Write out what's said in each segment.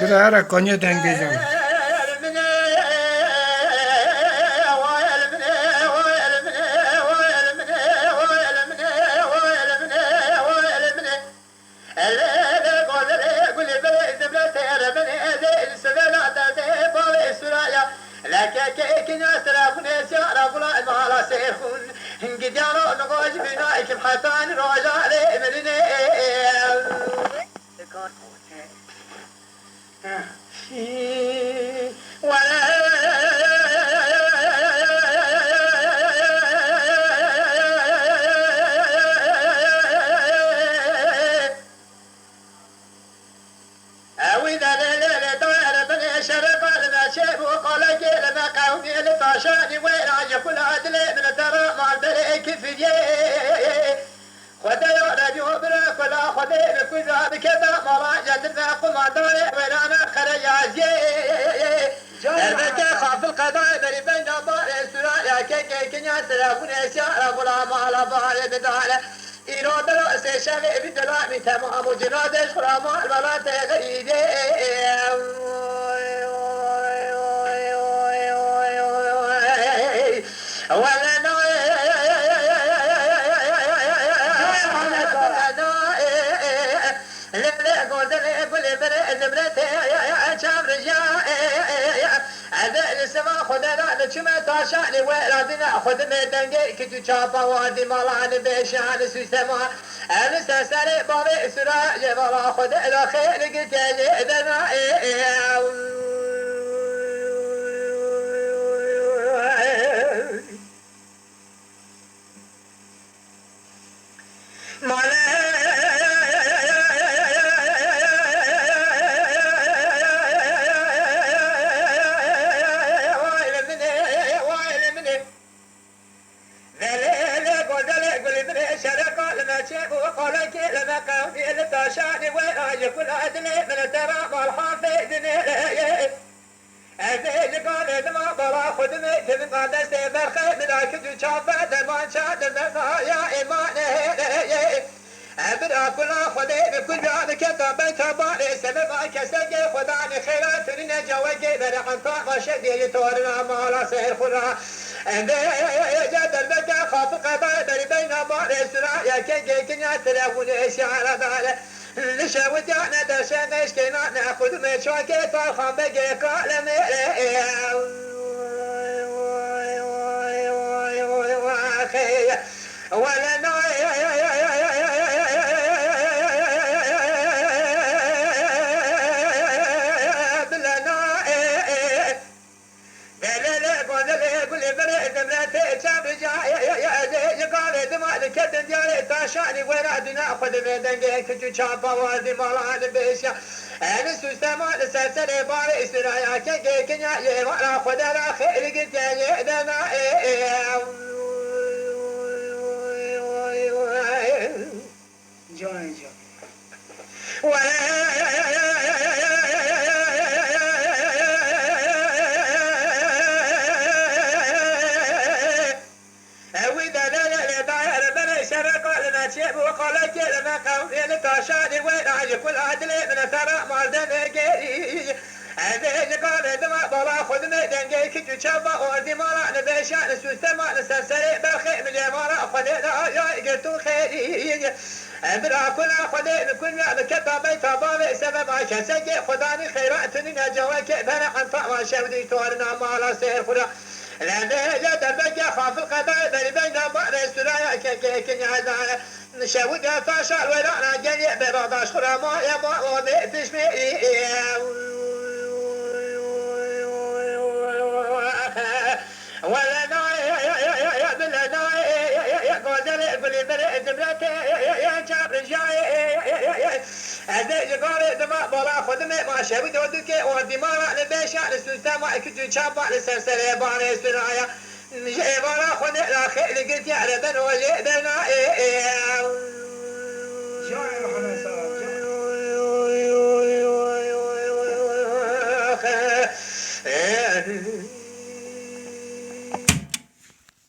برای کنی دنگیزم.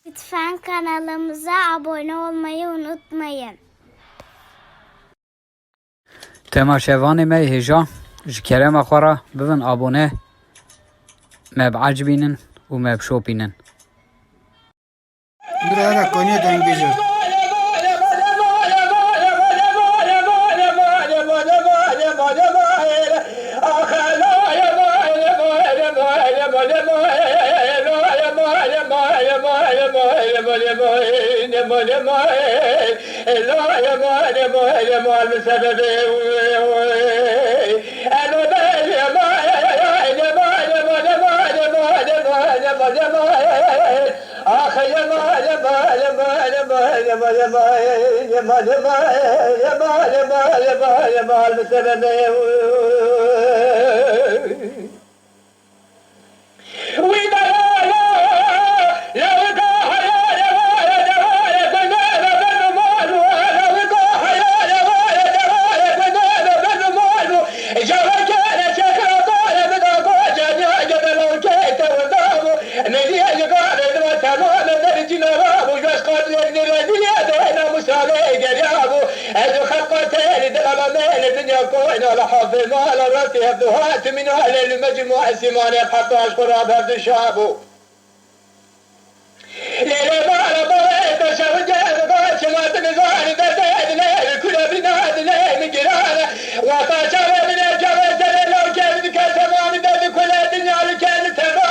Lütfen kanalımıza abone olmayı unutmayın. تماشاوان می هجا ji kerema xwe re bibin abone, me biacibînin û me bişopînin. Buraya konuya dengizin. من أهل المجموعة سيمانة حتى أشكر هذا الشعب ليلة بعد ضوء تشرجة قاتلة نزال دزاد ليل كل بناد ليل جيرانة وطاشر من الجبل لو كان كسمان دز كل الدنيا لكل تمام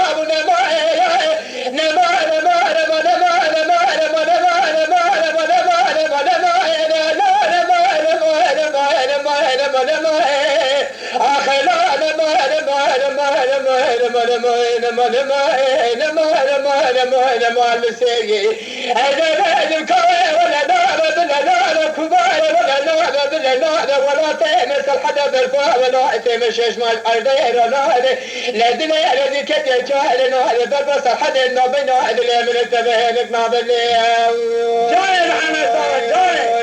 ولا تمس الحدا بالفا ولا تمشيش مع الأرضير لدنا الذي كتير جاهل هذا بس الحدا نبينا هذا من التبهنك نابل جاي الحمد جاي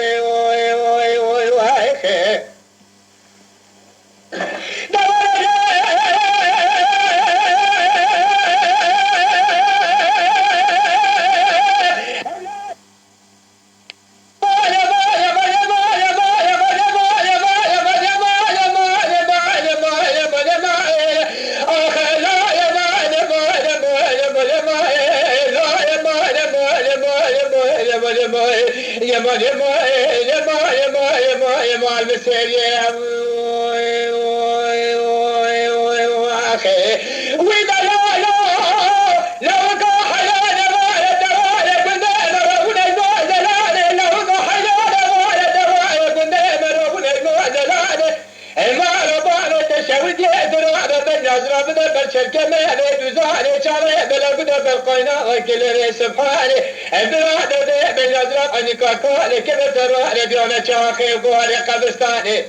سبحانه البلاد ذي بالأزرق أني كاكولي كيف تروح لديونا شاخي وقولي قبستاني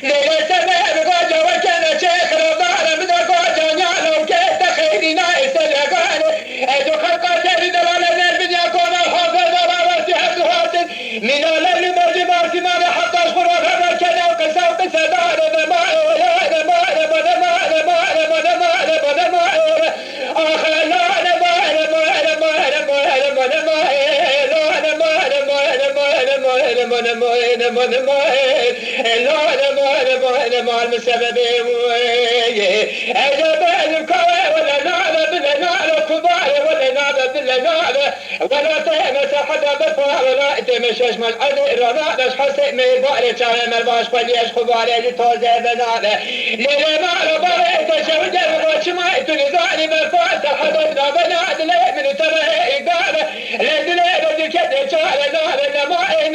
ليلة سبع بقوجة وكان شيخ رضانا من قوجة نعلم كيف تخيلي نايس الأغاني أيدو خلقا جريد ولا نربن يكون الحافظ ضرارتي حفظات من الليل مرجبار سماني حتى أشكر وغبر كنا وقسا وقسا دار ذمائي ولا تهمس حدا بفا ولا تمشش من عدي رنادش حسي مي باري چاوه ملباش پلیش خوباره لتوزه بناده لیلی مالو باره تشوجه وغوش ما اتنزاني مفاس حدا بنا بناد لي من تره اقاله لدلي بدي كده چاله ناله نمائي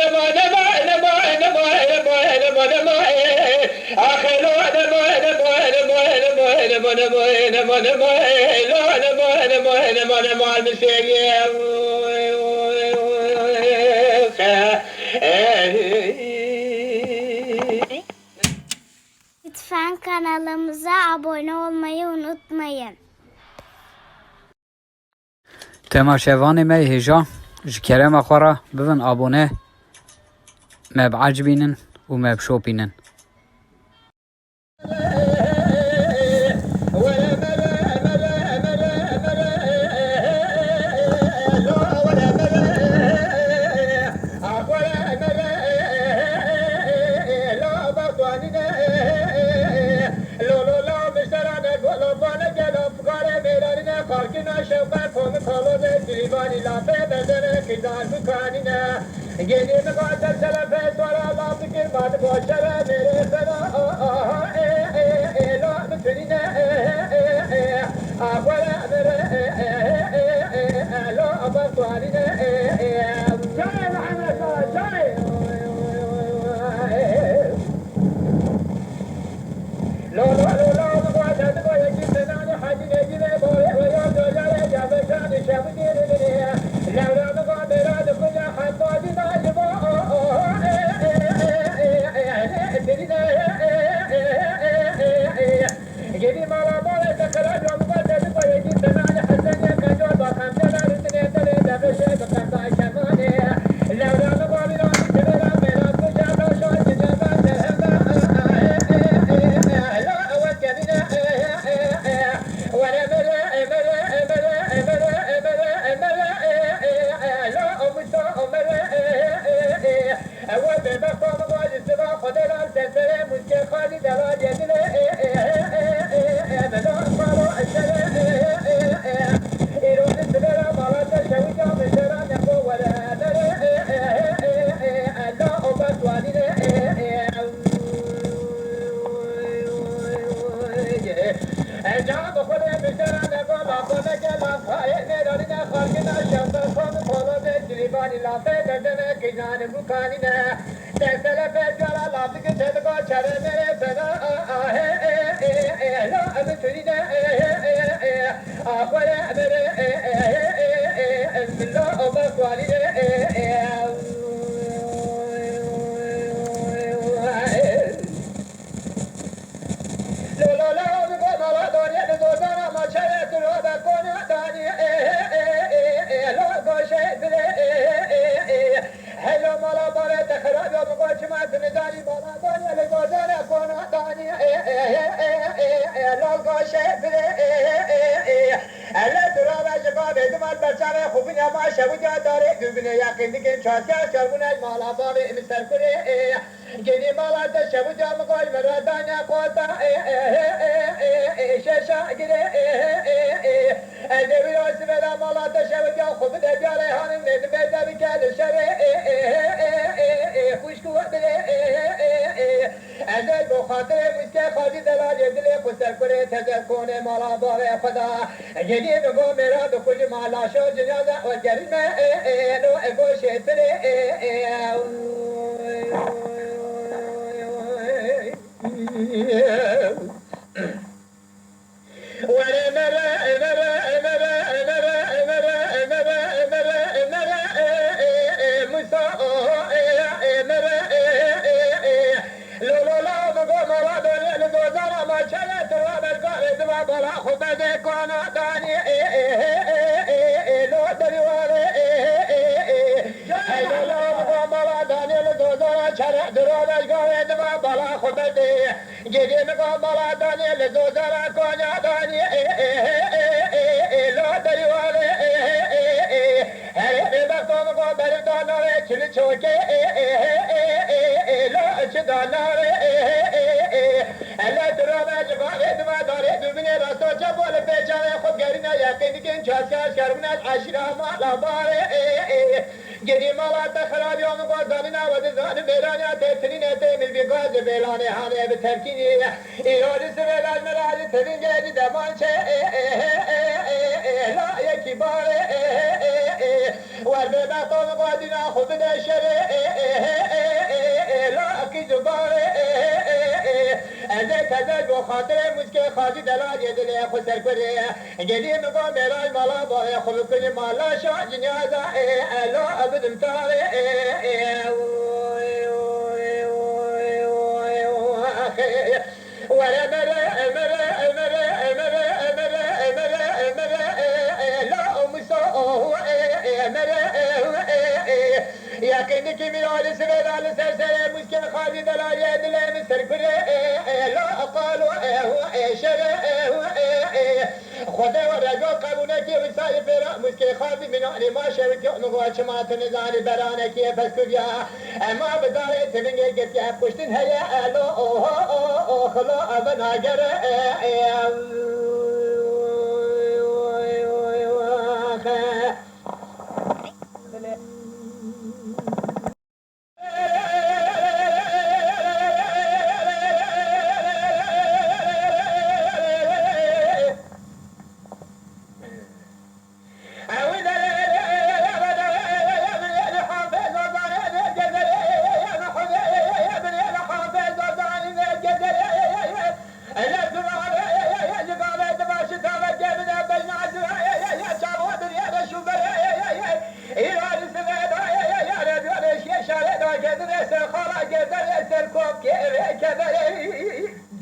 آخر Lütfen kanalımıza abone olmayı unutmayın. Temaşevanê me hêja ji kerema xwe re bibin abone, me biacibînin û me bişopînin. بانینه لولو لا مشترانه گلو بانه گلو فکاره میرانینه خالکینا شوکر کومی کالوزه گریبانی لافه بزنه کیزار بکانینه گلی مقادر سلفه سوارا لا بکر باد باشره میره سنا لا بکنینه آخوره میره لا بکانینه جای محمد جای لو مقادر بگوی یکی سنانی حجی نگیره باره و یا دوجاره جابشان شب دیره لولا مقادر کجا حبادی ناجبا گیری مالا مالا تکرار لو مقادر بگوی یکی سنانی حسنی کنجور با خمسه دارتنی دلی دبشه بکرتا شمانه لولا مقادر سبرا میرا کجا داشان جنبا درهنگا خدا و رجا قبونه کی وسای فرا مسکی خاطی من ما شوی که نگاه چما تنزانی برانه کی پس کجا اما بداره تنگه گتی پشتین هيا الو خلا ابنا گره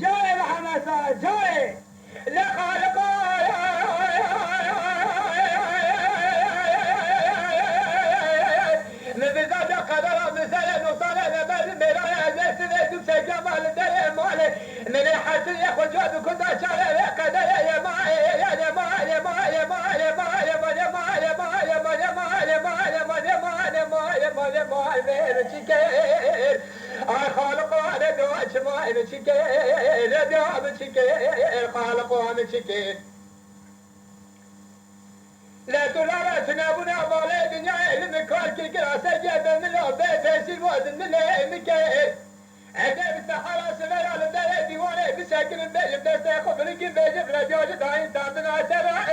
جاي محمد جاي لا خالق نبذات قدر مثلا وطالع نبذ مرايا زيت زيت سجمال دري مالي من حسن ياخذ جود كنت شارع قدر يا معي يا معي يا معي يا معي يا معي يا معي يا معي يا معي يا معي يا معي يا معي يا معي يا معي يا معي يا معي يا معي خالق وانا دواش ما بشكي لا دوا بشكي خالق وانا بشكي لا تلا تنابنا بالي دنيا المكار كي كراسه جاب من البيت سيبود من المكير عقب الصحراء سمر على الدار ديوانه بساكن البيت بس ياخذ لك البيت بلا جوج داين تابنا ترى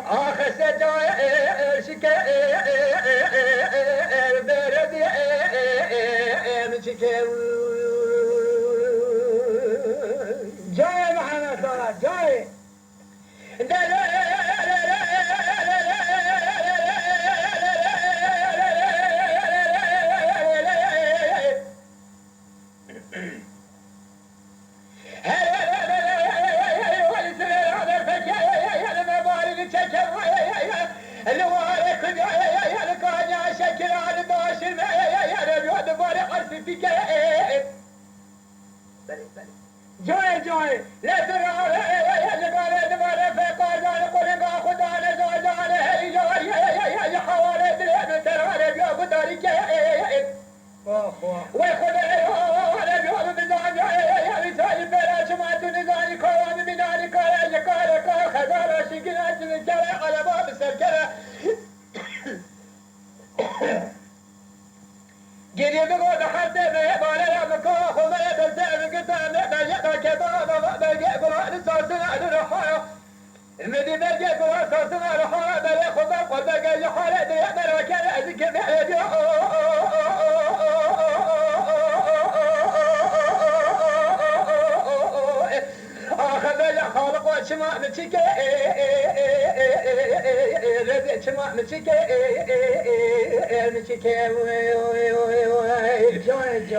آخر سجايا شكا بردي شكا جاي محمد صلاح جاي جاي جاي لا ترى يا جماعه فقال قول خدا على يا حوالي ترى يا قدرك ويخذ على اليوم بزعم يا رسال بلاش ما تنزاني كوان من ذلك يا كارك خبر شكلات من جرى على باب السكره جدي بقول حتى ما بالا بكو خما بزعم قدام بيا كباب بيا قران صوتنا الرحا المدي بيا قران صوتنا الرحا بيا خما قد بيا حالة يا مراكا ذيك بيا خبر خالق وشما نتشكي رزق شما نتشكي نتشكي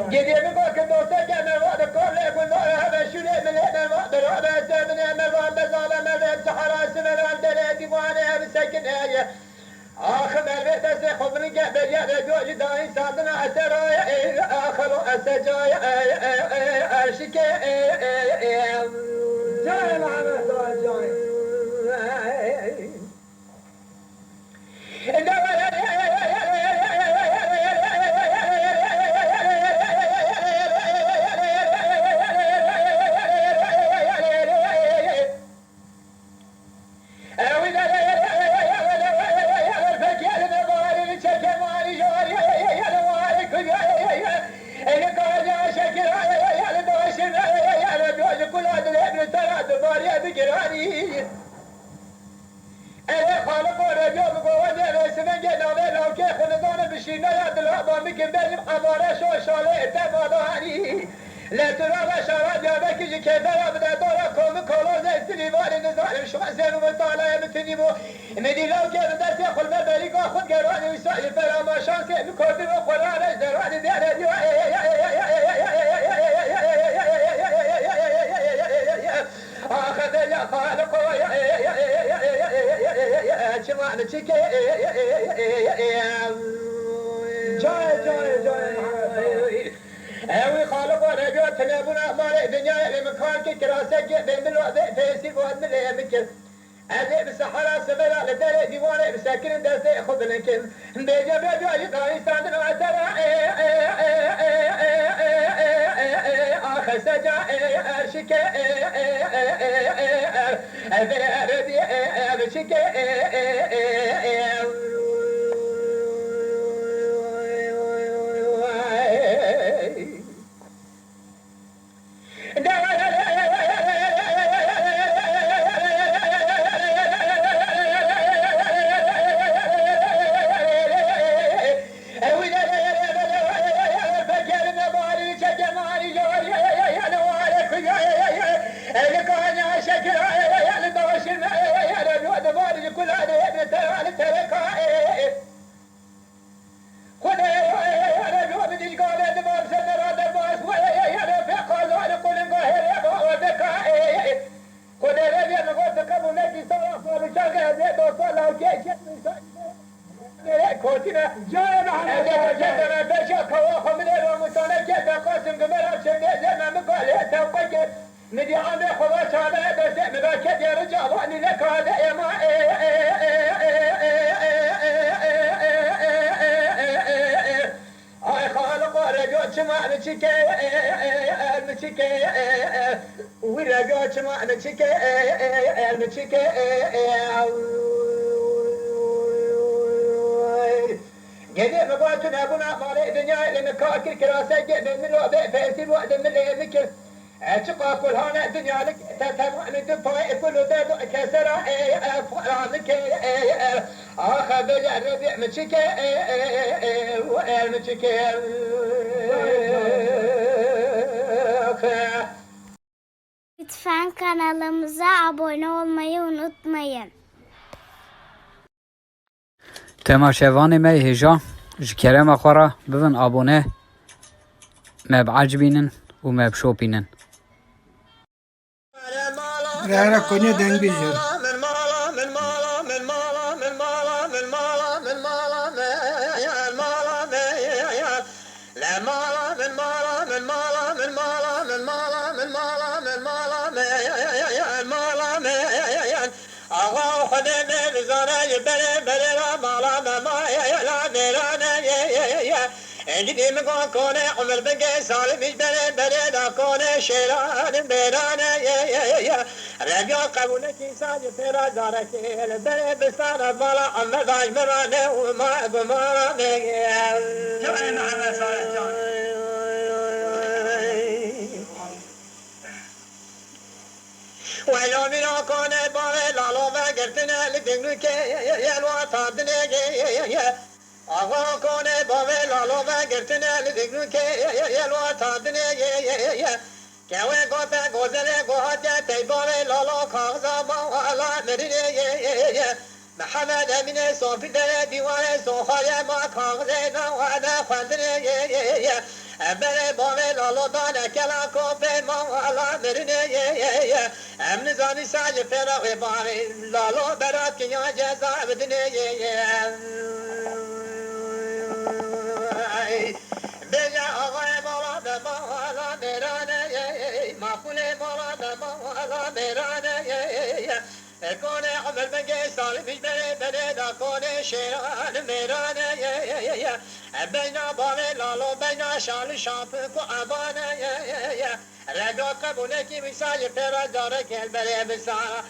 جدي بقولك دوسة جمع وعد كل يكون هذا شو من هنا وعد هذا سامنا مرام بزالة مرام سحرا سمرام دلاتي وانا بسكن آية آخر البيت سيخبرني بجاء رجوع داين سادنا أسرايا آخر أسجايا أرشكي جاي معنا جاي لا ترى بشرات يا بكي كذا بدأ دورا كوم كولو زي وارد نزال شو زين ومطالع متنيمو مدي لو كان درس ياخذ مبارك واخذ قراني ويسأل فلا ما شانس نكودر وقران دراني دير اخذ يا خالق يا شمعنا تشكي جاي اوي خالق رجعت لابونا مال الدنيا لمكان كراسة من الوقت تيسير وقت من يمكن أذي بالصحراء سبلا لدار ديوان بساكن دستي خذ لكن بيجا بيجا يطلع يستعمل وعترا آخر سجا أرشك أبي أرشك مدي عامل خلاص هذا بس مباكد يا رجال واني لك هذا يا ما خالق رجعت ما نشك نشك ورجعت ما نشك نشك جدي مقاتنا ابونا مال الدنيا لنكاكل كراسه جد من الوقت فاسيب وقت من اللي يذكر اتقى كل هنا الدنيا لك تتمعني دفاع كل ذا كسر فرامك اخذ الربيع مشك ومشك Lütfen kanalımıza abone olmayı unutmayın. تماشاوان ما هجا جكرم خورا ببن ابونه ما بعجبينن وما بشوبينن Rara konya deng bijan. عندي مقام كونه عمر بنقى سالم يجبر بلد كونه شيران بيرانا يا ربيع قبولك ساجي فيرا دارك البلد بستان بالا عمر داج مرانا وما بمرانا يا جاينا على سالم ولو من كونه بالا لالو ما قرتنا لدنك يا الوطن يا آقا کنه باوی لالو و گرتنه لدگرو که یلوا تابنه که گوته گوزنه گوهاته تی باوی لالو کاغذا باوالا مرینه محمد امین صوفی دره دیوانه سوخاله ما کاغذه نواده خوندنه بره باوی لالو دانه کلا کوپه موالا مرینه امن زانی ساج فراغ باوی لالو برات کنیا جزا بدنه بجا آقای بالا به بالا میرانه ماخوله بالا به بالا میرانه کنه عمر بگه سالمیش بره بره دا کنه شیران میرانه بینا باوی لالو بینا شال شاپ کو عبانه رجا قبونه کی مثال فرا داره کل بره بسارا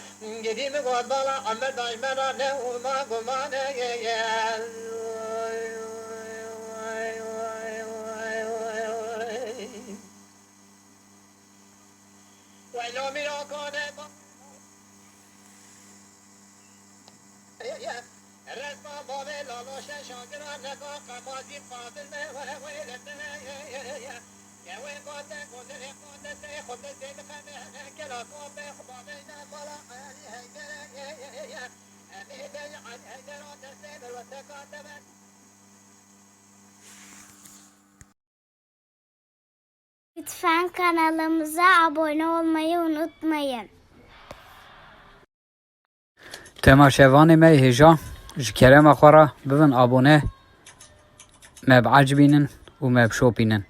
گدی میگود بالا عمر داش مرانه و ما گمانه ولو میرا کنه رسما باوی لالوش شاگران نگاه قمازی قابل و ویلتنه یه وی قاته گذره قاته سی خود زید خمه کلا قابه خبابه نبالا علی هیدره امی بین عن هیدرات سیبر و تکاتبه Lütfen kanalımıza abone olmayı unutmayın. تماشاوان ما هجا جكرم خورا ببن ابونه ما بعجبينن وما بشوبينن